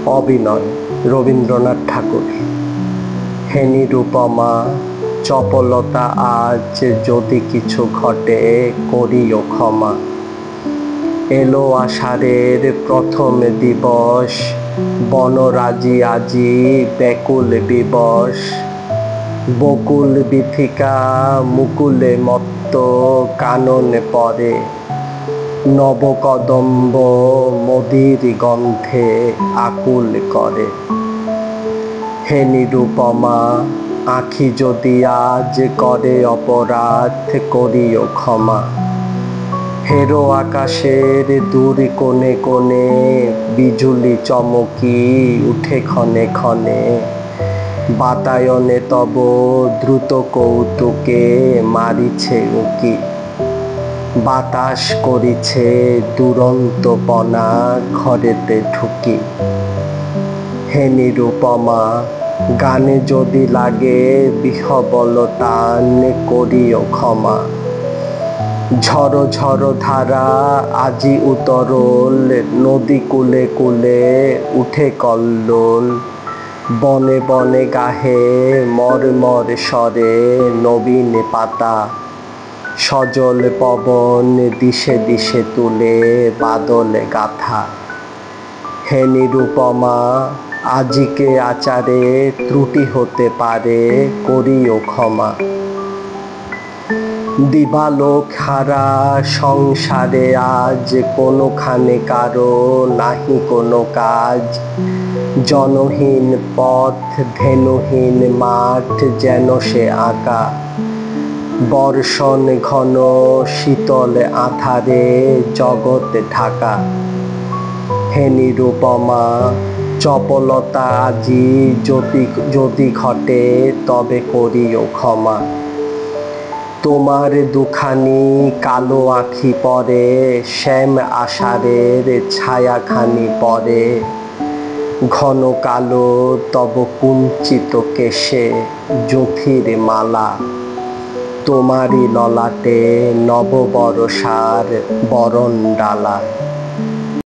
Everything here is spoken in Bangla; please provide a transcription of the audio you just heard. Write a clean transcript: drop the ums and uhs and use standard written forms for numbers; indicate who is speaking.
Speaker 1: অভিনয় রবীন্দ্রনাথ ঠাকুর। হে নিরুপমা, চপলতা আজ যদি কিছু ঘটে করিও ক্ষমা। এলো আষাঢ়ের প্রথম দিবস, বনরাজি আজি ব্যাকুল বিবশ। বকুল বীথিকা মুকুলে মত্ত কাননে পড়ে, নবকদম্ব মদির গন্ধে আকুল করে। হে নিরুপমা, আঁখি যদি আজ করে অপরাধ করিও ক্ষমা। হেরো আকাশের দূর কোণে কোণে বিজুলি চমকি উঠে ক্ষণে ক্ষণে। বাতায়নে তব দ্রুত কৌতুকে মারিছে উঁকি। বাতাস করিছে দুরন্তপনা ঘরেতে ঢুকি। হে নিরুপমা, গানে যদি লাগে বিহ্বলতান করিও ক্ষমা। ঝড়ো ঝড়ো ধারা আজি উতরল, নদী কূলে কূলে উঠে কল্লোল। বনে বনে গাহে মর্মর স্বরে নবীন পাতা। সজল পবন দিশে দিশে তুলে বাদল গাথা। হে নিরুপমা, আজিকে আচারে ত্রুটি হতে পারে করিও ক্ষমা। দিবালোক হারা সংসারে আজ কোনোখানে কারো নাহি কোনো কাজ। জনহীন পথ ধেনুহীন মাঠ যেন সে আঁকা। বর্ষণ ঘন শীতল আঁধারে জগৎ ঢাকা। হে নিরুপমা, চপলতা আজি যদি ঘটে তবে করিও ক্ষমা। তোমার দুখানি কালো আঁখি পরে শ্যাম আষাঢ়ের ছায়াখানি পরে। ঘন কালো তব কুঞ্চিত কেশে যুথির মালা। তোমারই ললাটে নববরষার বরণডালা।